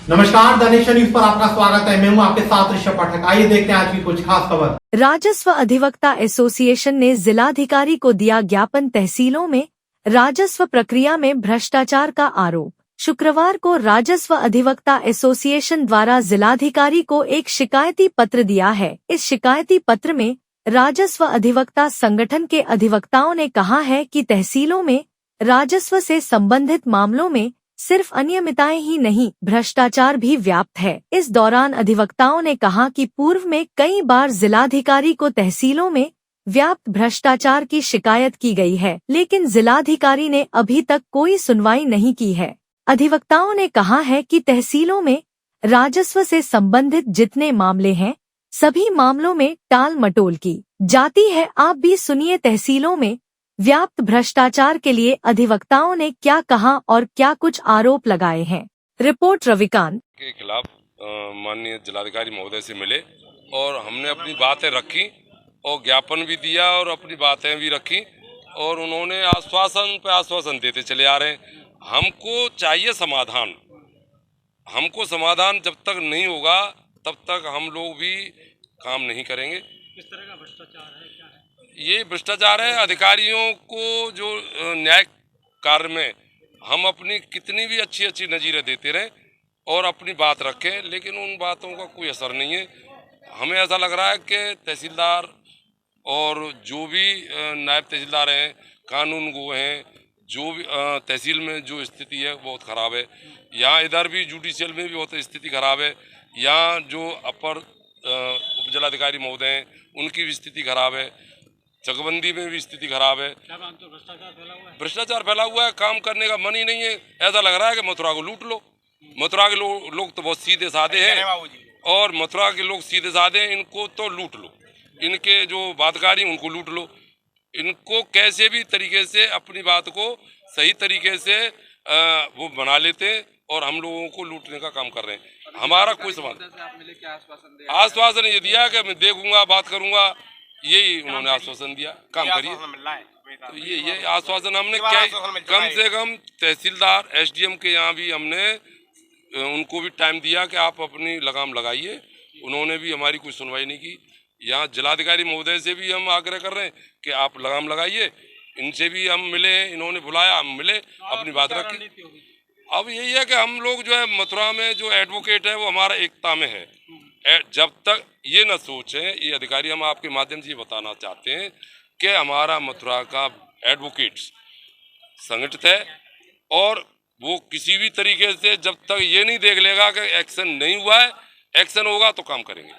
नमस्कार, the nation news पर आपका स्वागत है। मैं हूं आपके साथ ऋषभ पाठक। आइए देखते हैं आज की कुछ खास खबर। राजस्व अधिवक्ता एसोसिएशन ने जिलाधिकारी को दिया ज्ञापन, तहसीलों में राजस्व प्रक्रिया में भ्रष्टाचार का आरोप। शुक्रवार को राजस्व अधिवक्ता एसोसिएशन द्वारा जिलाधिकारी को एक शिकायती पत्र दिया है। इस शिकायती पत्र में राजस्व अधिवक्ता संगठन के अधिवक्ताओं ने कहा है कि तहसीलों में राजस्व से संबंधित मामलों में सिर्फ अनियमितताएं ही नहीं, भ्रष्टाचार भी व्याप्त है। इस दौरान अधिवक्ताओं ने कहा कि पूर्व में कई बार जिलाधिकारी को तहसीलों में व्याप्त भ्रष्टाचार की शिकायत की गई है, लेकिन जिलाधिकारी ने अभी तक कोई सुनवाई नहीं की है। अधिवक्ताओं ने कहा है कि तहसीलों में राजस्व से संबंधित जितने मामले हैं, सभी मामलों में टाल मटोल की जाती है। आप भी सुनिए तहसीलों में व्याप्त भ्रष्टाचार के लिए अधिवक्ताओं ने क्या कहा और क्या कुछ आरोप लगाए हैं। रिपोर्ट रविकांत के खिलाफ माननीय जिलाधिकारी महोदय से मिले और हमने अपनी बातें रखी और ज्ञापन भी दिया और अपनी बातें भी रखी और उन्होंने आश्वासन पे आश्वासन देते चले आ रहे हैं। हमको चाहिए समाधान। हमको समाधान जब तक नहीं होगा तब तक हम लोग भी काम नहीं करेंगे। किस तरह का भ्रष्टाचार है, क्या है? ये भ्रष्टाचार है। अधिकारियों को जो न्याय कार्य में हम अपनी कितनी भी अच्छी नज़ीरें देते रहें और अपनी बात रखें, लेकिन उन बातों का कोई असर नहीं है। हमें ऐसा लग रहा है कि तहसीलदार और जो भी नायब तहसीलदार हैं, कानून गो हैं, जो भी तहसील में जो स्थिति है बहुत ख़राब है। यहाँ इधर भी जुडिशियल में भी बहुत स्थिति ख़राब है। यहाँ जो अपर उप जिलाधिकारी महोदय हैं उनकी भी स्थिति ख़राब है। चकबंदी में भी स्थिति खराब है। भ्रष्टाचार फैला हुआ है। काम करने का मन ही नहीं है। ऐसा लग रहा है कि मथुरा को लूट लो। मथुरा के लोग तो बहुत सीधे साधे हैं और मथुरा के लोग सीधे साधे हैं, इनको तो लूट लो। इनके जो बातकारी उनको लूट लो। इनको कैसे भी तरीके से अपनी बात को सही तरीके से वो बना लेते हैं और हम लोगों को लूटने का काम कर रहे हैं। हमारा कोई समाधान आश्वासन ये दिया कि मैं देखूंगा, बात करूंगा, यही उन्होंने आश्वासन दिया, काम करिए। तो ये आश्वासन हमने क्या कम से कम तहसीलदार एसडीएम के यहाँ भी हमने उनको भी टाइम दिया कि आप अपनी लगाम लगाइए। उन्होंने भी हमारी कोई सुनवाई नहीं की। यहाँ जिलाधिकारी महोदय से भी हम आग्रह कर रहे हैं कि आप लगाम लगाइए। इनसे भी हम मिले, इन्होंने बुलाया, हम मिले, अपनी बात रखी। अब यही है कि हम लोग जो है मथुरा में जो एडवोकेट है वो हमारा एकता में है। जब तक ये न सोचें, ये अधिकारी हम आपके माध्यम से बताना चाहते हैं कि हमारा मथुरा का एडवोकेट्स संगठित है और वो किसी भी तरीके से जब तक ये नहीं देख लेगा कि एक्शन नहीं हुआ है, एक्शन होगा तो काम करेंगे।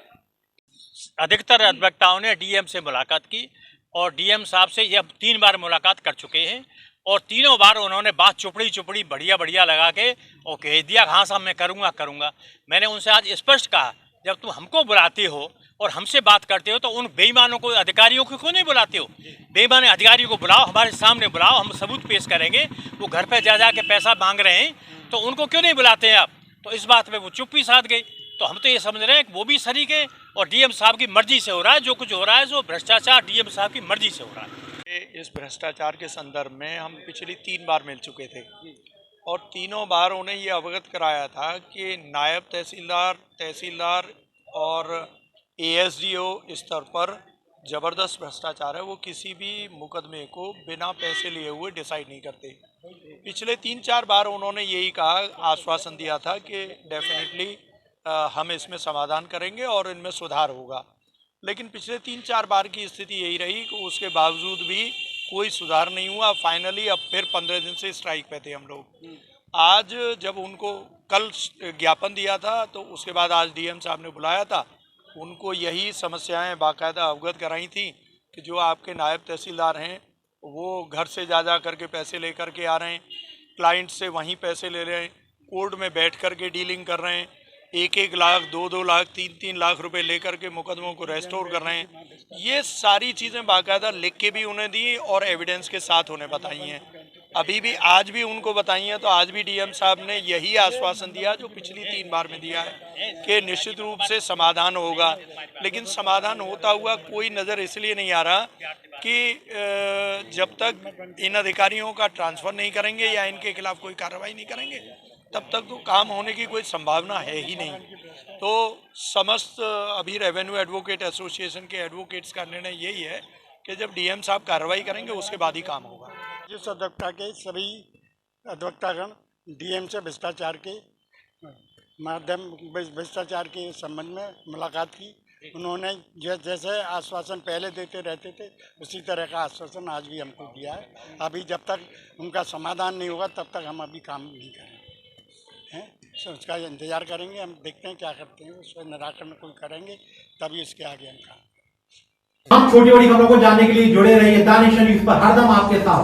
अधिकतर अधिवक्ताओं ने डीएम से मुलाकात की और डीएम साहब से ये 3 बार मुलाकात कर चुके हैं और तीनों बार उन्होंने बात चुपड़ी बढ़िया लगा के और कह दिया हाँ साहब मैं करूँगा। मैंने उनसे आज स्पष्ट कहा, जब तुम हमको बुलाते हो और हमसे बात करते हो तो उन बेईमानों को, अधिकारियों को क्यों नहीं बुलाते हो? बेईमान अधिकारियों को बुलाओ, हमारे सामने बुलाओ, हम सबूत पेश करेंगे। वो घर पे जा के पैसा मांग रहे हैं तो उनको क्यों नहीं बुलाते हैं आप? तो इस बात पे वो चुप्पी साध गई। तो हम तो ये समझ रहे हैं कि वो भी शरीक है और डीएम साहब की मर्जी से हो रहा है। जो कुछ हो रहा है जो भ्रष्टाचार डीएम साहब की मर्जी से हो रहा है। इस भ्रष्टाचार के संदर्भ में हम पिछली 3 बार मिल चुके थे और तीनों बार उन्हें ये अवगत कराया था कि नायब तहसीलदार और एएसडीओ स्तर पर ज़बरदस्त भ्रष्टाचार है। वो किसी भी मुकदमे को बिना पैसे लिए हुए डिसाइड नहीं करते। पिछले 3-4 बार उन्होंने यही कहा, आश्वासन दिया था कि डेफिनेटली हम इसमें समाधान करेंगे और इनमें सुधार होगा। लेकिन पिछले 3-4 बार की स्थिति यही रही कि उसके बावजूद भी कोई सुधार नहीं हुआ। फाइनली अब फिर 15 दिन से स्ट्राइक पे थे हम लोग। आज जब उनको कल ज्ञापन दिया था तो उसके बाद आज डीएम साहब ने बुलाया था, उनको यही समस्याएं बाकायदा अवगत कराई थी कि जो आपके नायब तहसीलदार हैं वो घर से जा करके पैसे लेकर के आ रहे हैं, क्लाइंट से वहीं पैसे ले रहे हैं, कोर्ट में बैठ कर के डीलिंग कर रहे हैं, 1-1 लाख, 2-2 लाख, 3-3 लाख रुपए लेकर के मुकदमों को रेस्टोर कर रहे हैं। ये सारी चीज़ें बाकायदा लिख के भी उन्हें दी और एविडेंस के साथ उन्हें बताई हैं। अभी भी आज भी उनको बताई हैं। तो आज भी डीएम साहब ने यही आश्वासन दिया जो पिछली 3 बार में दिया है कि निश्चित रूप से समाधान होगा। लेकिन समाधान होता हुआ कोई नज़र इसलिए नहीं आ रहा कि जब तक इन अधिकारियों का ट्रांसफ़र नहीं करेंगे या इनके खिलाफ कोई कार्रवाई नहीं करेंगे तब तक तो काम होने की कोई संभावना है ही नहीं। तो समस्त अभी रेवेन्यू एडवोकेट एसोसिएशन के एडवोकेट्स का निर्णय यही है कि जब डीएम साहब कार्रवाई करेंगे उसके बाद ही काम होगा। जिस अधिवक्ता के सभी अधिवक्तागण डीएम से भ्रष्टाचार के माध्यम भ्रष्टाचार के संबंध में मुलाकात की। उन्होंने जैसे आश्वासन पहले देते रहते थे उसी तरह का आश्वासन आज भी हमको दिया है। अभी जब तक उनका समाधान नहीं होगा तब तक हम अभी काम नहीं करेंगे हैं, तो उसका इंतज़ार करेंगे। हम देखते हैं क्या करते हैं, उसका निराकरण कोई करेंगे तभी इसके आगे हम काम। हम छोटी बड़ी खबरों को जानने के लिए जुड़े रहिए द नेशन न्यूज़ पर, हरदम आपके साथ।